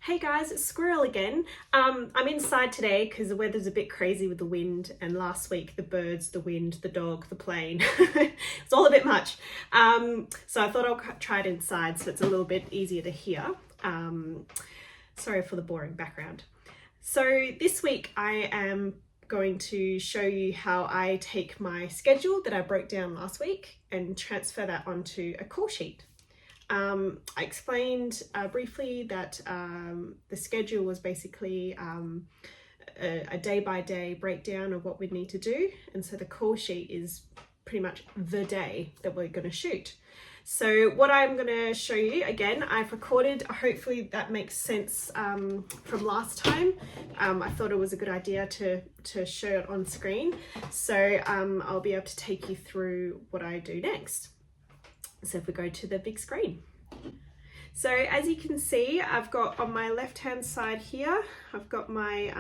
Hey guys, it's Squirrel again. I'm inside today because the weather's a bit crazy with the wind, and last week the birds, the wind, the dog, the plane. It's all a bit much. So I thought I'll try it inside so it's a little bit easier to hear. Sorry for the boring background. So this week I am going to show you how I take my schedule that I broke down last week and transfer that onto a call sheet. I explained briefly that the schedule was basically a day-by-day breakdown of what we need to do, and so the call sheet is pretty much the day that we're going to shoot. So what I'm going to show you, again, I've recorded, hopefully that makes sense from last time. I thought it was a good idea to show it on screen, so I'll be able to take you through what I do next. So if we go to the big screen. So as you can see, I've got on my left hand side here, I've got my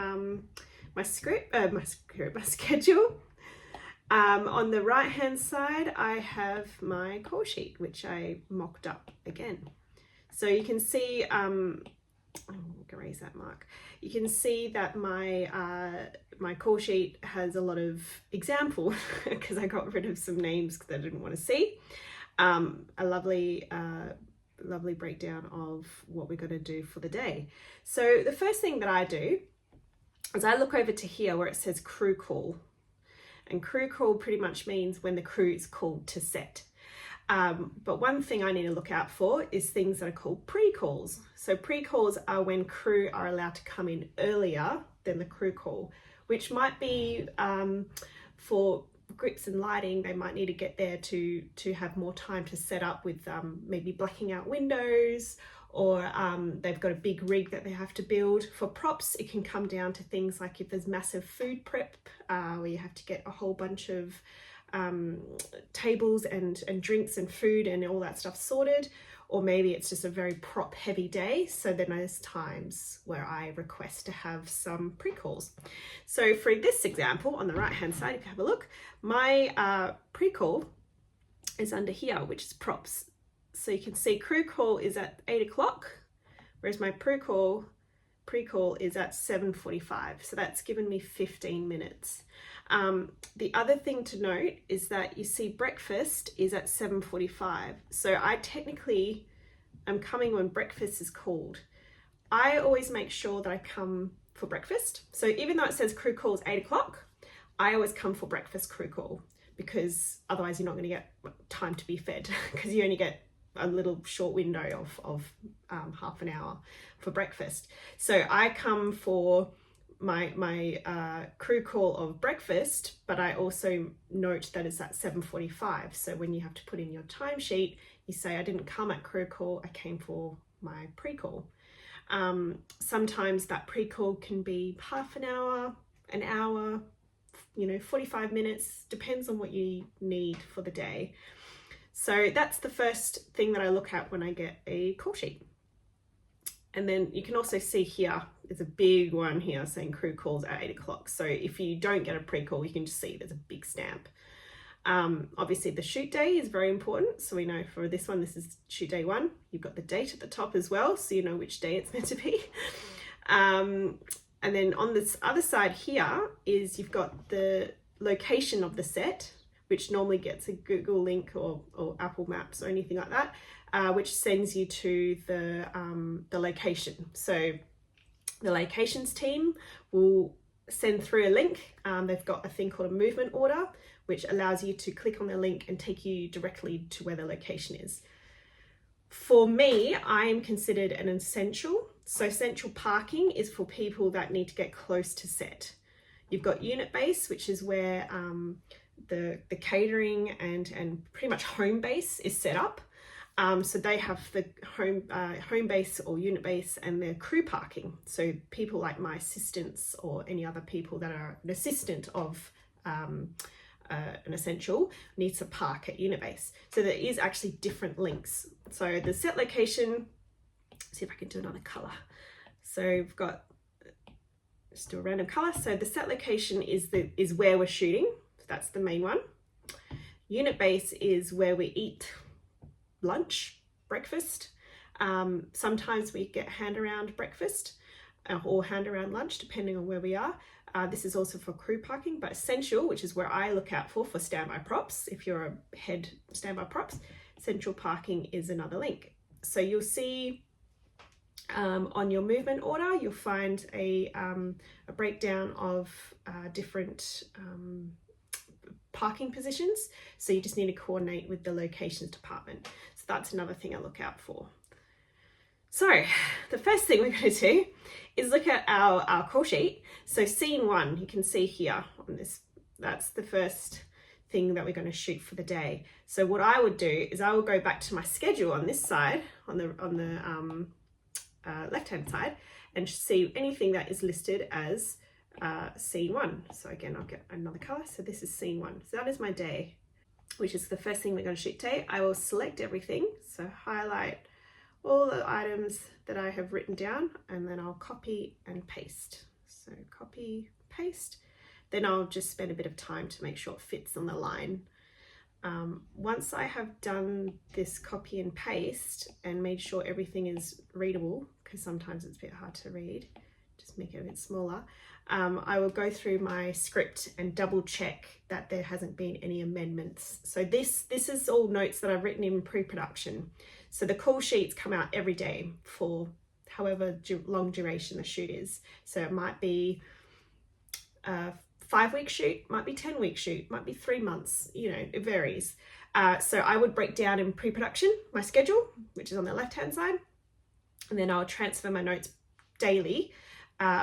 my schedule. On the right hand side, I have my call sheet, which I mocked up again. So you can see, I'm gonna erase that mark. You can see that my call sheet has a lot of example because I got rid of some names that I didn't want to see. A lovely breakdown of what we're going to do for the day. So the first thing that I do is I look over to here where it says crew call, and crew call pretty much means when the crew is called to set. But one thing I need to look out for is things that are called pre-calls. So pre-calls are when crew are allowed to come in earlier than the crew call, which might be for grips and lighting. They might need to get there to have more time to set up with maybe blacking out windows, or they've got a big rig that they have to build. For props, it can come down to things like if there's massive food prep where you have to get a whole bunch of tables and drinks and food and all that stuff sorted, or maybe it's just a very prop heavy day, so then there's times where I request to have some pre-calls. So for this example, on the right hand side, if you have a look, my pre-call is under here, which is props. So you can see crew call is at 8 o'clock, whereas my pre-call is at 7:45, so that's given me 15 minutes. The other thing to note is that you see breakfast is at 7:45, so I technically am coming when breakfast is called. I always make sure that I come for breakfast, so even though it says crew call is 8 o'clock, I always come for breakfast crew call, because otherwise you're not going to get time to be fed because you only get a little short window of half an hour for breakfast. So I come for my crew call of breakfast, but I also note that it's at 7:45. So when you have to put in your timesheet, you say I didn't come at crew call, I came for my pre-call. Sometimes that pre-call can be half an hour, 45 minutes, depends on what you need for the day. So that's the first thing that I look at when I get a call sheet. And then you can also see here, there's a big one here saying crew calls at 8 o'clock. So if you don't get a pre-call, you can just see there's a big stamp. Obviously the shoot day is very important. So we know for this one, this is shoot day 1. You've got the date at the top as well, so you know which day it's meant to be. And then on this other side here is you've got the location of the set, which normally gets a Google link or Apple Maps or anything like that, which sends you to the location. So the locations team will send through a link. They've got a thing called a movement order, which allows you to click on the link and take you directly to where the location is. For me, I am considered an essential. So essential parking is for people that need to get close to set. You've got unit base, which is where the catering and pretty much home base is set up. So they have the home base or unit base and their crew parking. So people like my assistants or any other people that are an assistant of an essential needs to park at unit base. So there is actually different links. So the set location, see if I can do another color. So we've got, just do a random color. So the set location is where we're shooting. That's the main one. Unit base is where we eat lunch, breakfast, Sometimes we get hand around breakfast or hand around lunch, depending on where we are. This is also for crew parking, but essential, which is where I look out for standby props. If you're a head standby props, central parking is another link. So you'll see on your movement order, you'll find a breakdown of different parking positions. So you just need to coordinate with the locations department. So that's another thing I look out for. So the first thing we're going to do is look at our call sheet. So scene 1, you can see here on this, that's the first thing that we're going to shoot for the day. So what I would do is I will go back to my schedule on this side, on the left hand side, and see anything that is listed as scene 1. So again, I'll get another color. So this is scene 1. So that is my day, which is the first thing we're going to shoot today. I will select everything. So highlight all the items that I have written down, and then I'll copy and paste. So copy, paste. Then I'll just spend a bit of time to make sure it fits on the line. Once I have done this copy and paste and made sure everything is readable, because sometimes it's a bit hard to read, just make it a bit smaller, I will go through my script and double check that there hasn't been any amendments. So this is all notes that I've written in pre-production. So the call sheets come out every day for however long duration the shoot is. So it might be a 5-week shoot, might be 10-week shoot, might be 3 months, you know, it varies. So I would break down in pre-production my schedule, which is on the left-hand side, and then I'll transfer my notes daily,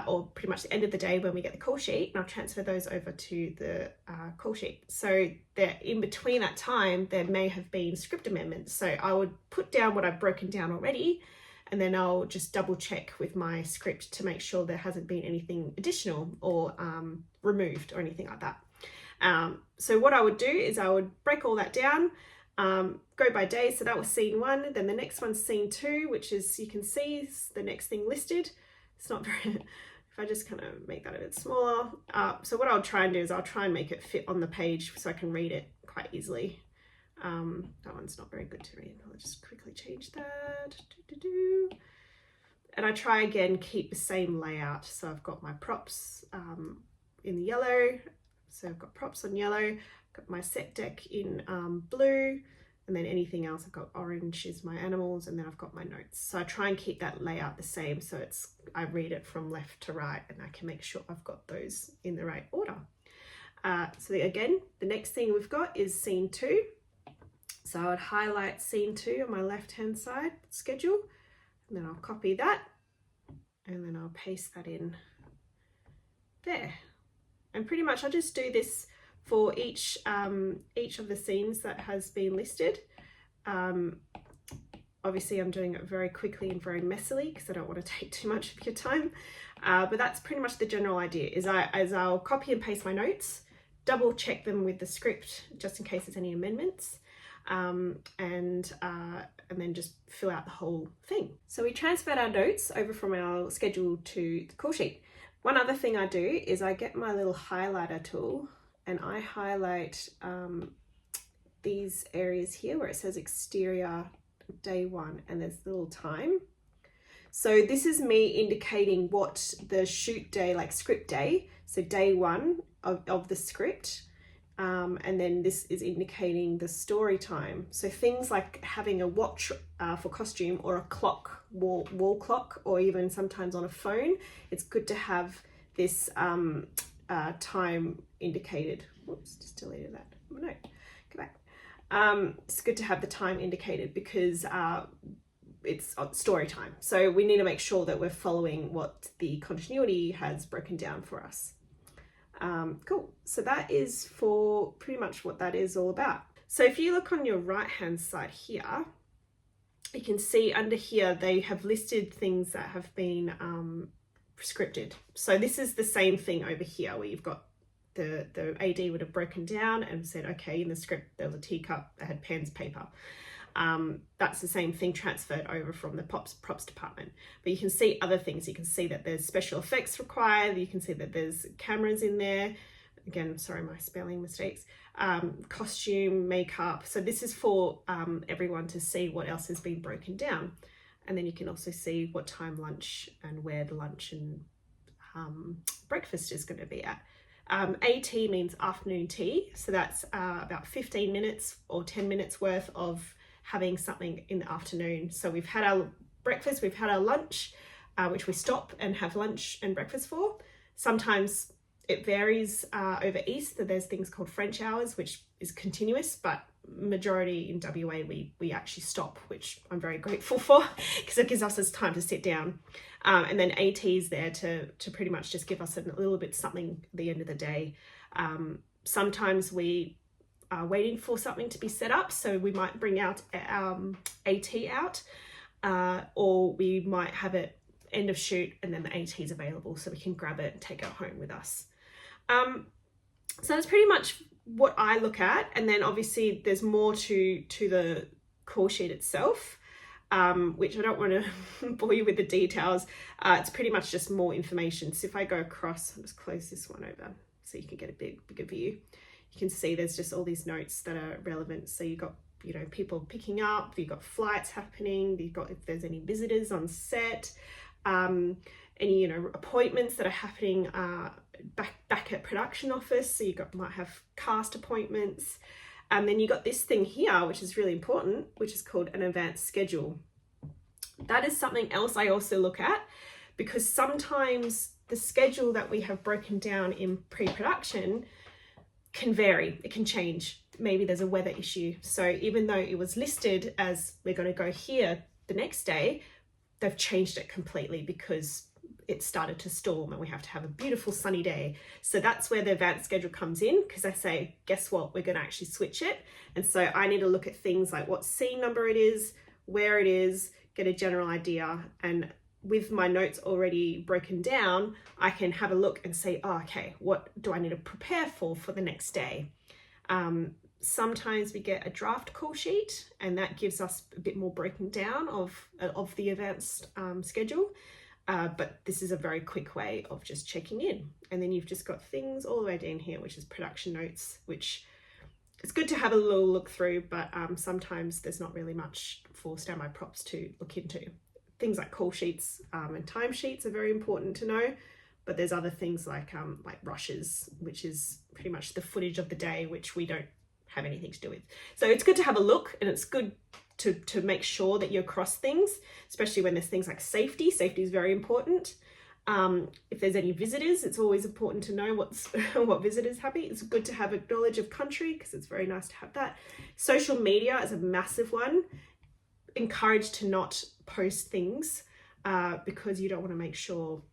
or pretty much the end of the day when we get the call sheet, and I'll transfer those over to the call sheet. So that in between that time, there may have been script amendments. So I would put down what I've broken down already, and then I'll just double check with my script to make sure there hasn't been anything additional or removed or anything like that. So what I would do is I would break all that down, go by day. So that was scene 1. Then the next one's scene 2, which is, you can see is the next thing listed. It's not very, if I just kind of make that a bit smaller. So what I'll try and do is I'll try and make it fit on the page so I can read it quite easily. That one's not very good to read. I'll just quickly change that. And I try again, keep the same layout. So I've got my props in the yellow. So I've got props on yellow, got my set deck in blue, and then anything else I've got orange is my animals, and then I've got my notes. So I try and keep that layout the same, so I read it from left to right, and I can make sure I've got those in the right order. So again, the next thing we've got is scene 2. So I would highlight scene 2 on my left hand side schedule, and then I'll copy that, and then I'll paste that in there. And pretty much I'll just do this for each of the scenes that has been listed. Obviously I'm doing it very quickly and very messily because I don't want to take too much of your time, but that's pretty much the general idea. Is I'll copy and paste my notes, double check them with the script just in case there's any amendments, and then just fill out the whole thing. So we transferred our notes over from our schedule to the call sheet. One other thing I do is I get my little highlighter tool and I highlight these areas here where it says exterior day 1 and there's the little time. So this is me indicating what the shoot day, like script day, so day 1 of the script, and then this is indicating the story time. So things like having a watch for costume, or a clock, wall clock, or even sometimes on a phone, it's good to have this time indicated. Whoops, just deleted that. Oh, no, go back. It's good to have the time indicated because it's story time. So we need to make sure that we're following what the continuity has broken down for us. Cool. So that is for pretty much what that is all about. So if you look on your right hand side here, you can see under here they have listed things that have been scripted. So this is the same thing over here where you've got the AD would have broken down and said, okay, in the script there was a teacup that had pens, paper. That's the same thing transferred over from the props department. But you can see other things. You can see that there's special effects required. You can see that there's cameras in there. Again, sorry, my spelling mistakes. Costume, makeup. So this is for everyone to see what else has been broken down. And then you can also see what time lunch and where the lunch and breakfast is going to be at. AT means afternoon tea, so that's about 15 minutes or 10 minutes worth of having something in the afternoon. So we've had our breakfast, we've had our lunch, which we stop and have lunch and breakfast for. Sometimes it varies over East. There's things called French hours, which is continuous, but majority in WA we actually stop, which I'm very grateful for, because it gives us this time to sit down. And then AT is there to pretty much just give us a little bit something at the end of the day. Sometimes we are waiting for something to be set up, so we might bring out AT out, or we might have it end of shoot and then the AT is available, so we can grab it and take it home with us. So that's pretty much what I look at. And then obviously there's more to the call sheet itself, which I don't want to bore you with the details. It's pretty much just more information. So if I go across, I'll just close this one over so you can get a bigger view. You can see there's just all these notes that are relevant. So you've got, you know, people picking up, you've got flights happening, you've got if there's any visitors on set, any, you know, appointments that are happening back at production office. So you might have cast appointments. And then you got this thing here, which is really important, which is called an advanced schedule. That is something else I also look at, because sometimes the schedule that we have broken down in pre-production can vary, it can change. Maybe there's a weather issue. So even though it was listed as we're going to go here the next day, they've changed it completely because it started to storm and we have to have a beautiful sunny day. So that's where the advanced schedule comes in, because I say, guess what, we're going to actually switch it. And so I need to look at things like what scene number it is, where it is, get a general idea. And with my notes already broken down, I can have a look and say, oh, okay, what do I need to prepare for the next day? Sometimes we get a draft call sheet, and that gives us a bit more breaking down of the advanced schedule. But this is a very quick way of just checking in. And then you've just got things all the way down here, which is production notes, which it's good to have a little look through, but sometimes there's not really much for standby props to look into. Things like call sheets and time sheets are very important to know, but there's other things like rushes, which is pretty much the footage of the day, which we don't have anything to do with. So it's good to have a look, and it's good to make sure that you're across things, especially when there's things like safety. Safety is very important. If there's any visitors, it's always important to know what visitors happy. It's good to have a knowledge of country, because it's very nice to have that. Social media is a massive one. Encouraged to not post things because you don't want to make sure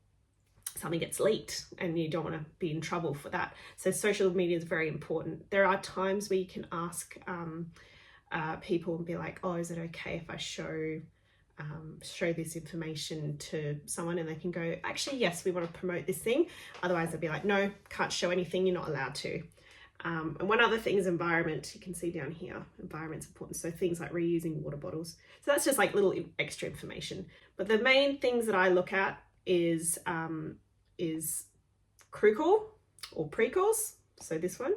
something gets leaked and you don't want to be in trouble for that. So social media is very important. There are times where you can ask people and be like, oh, is it okay if I show this information to someone? And they can go, actually, yes, we want to promote this thing. Otherwise they'll be like, no, can't show anything, you're not allowed to. And one other thing is environment. You can see down here, environment's important. So things like reusing water bottles. So that's just like little extra information. But the main things that I look at is crew call or pre-calls. So this one.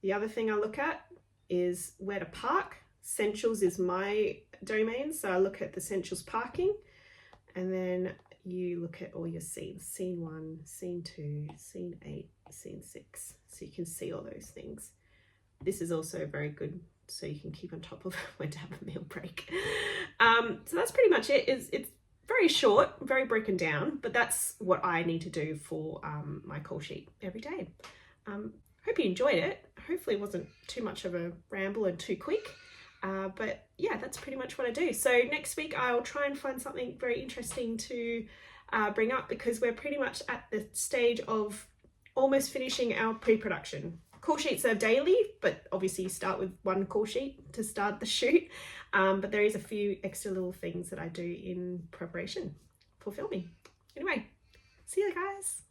The other thing I look at is where to park. Essentials is my domain. So I look at the essentials parking, and then you look at all your scenes, scene 1, scene 2, scene 8, scene 6. So you can see all those things. This is also very good, so you can keep on top of when to have a meal break. So that's pretty much it. It's very short, very broken down, but that's what I need to do for my call sheet every day. Hope you enjoyed it. Hopefully it wasn't too much of a ramble and too quick. But yeah, that's pretty much what I do. So next week I'll try and find something very interesting to bring up, because we're pretty much at the stage of almost finishing our pre-production. Call sheets are daily, but obviously you start with one call sheet to start the shoot. But there is a few extra little things that I do in preparation for filming. Anyway, see you guys.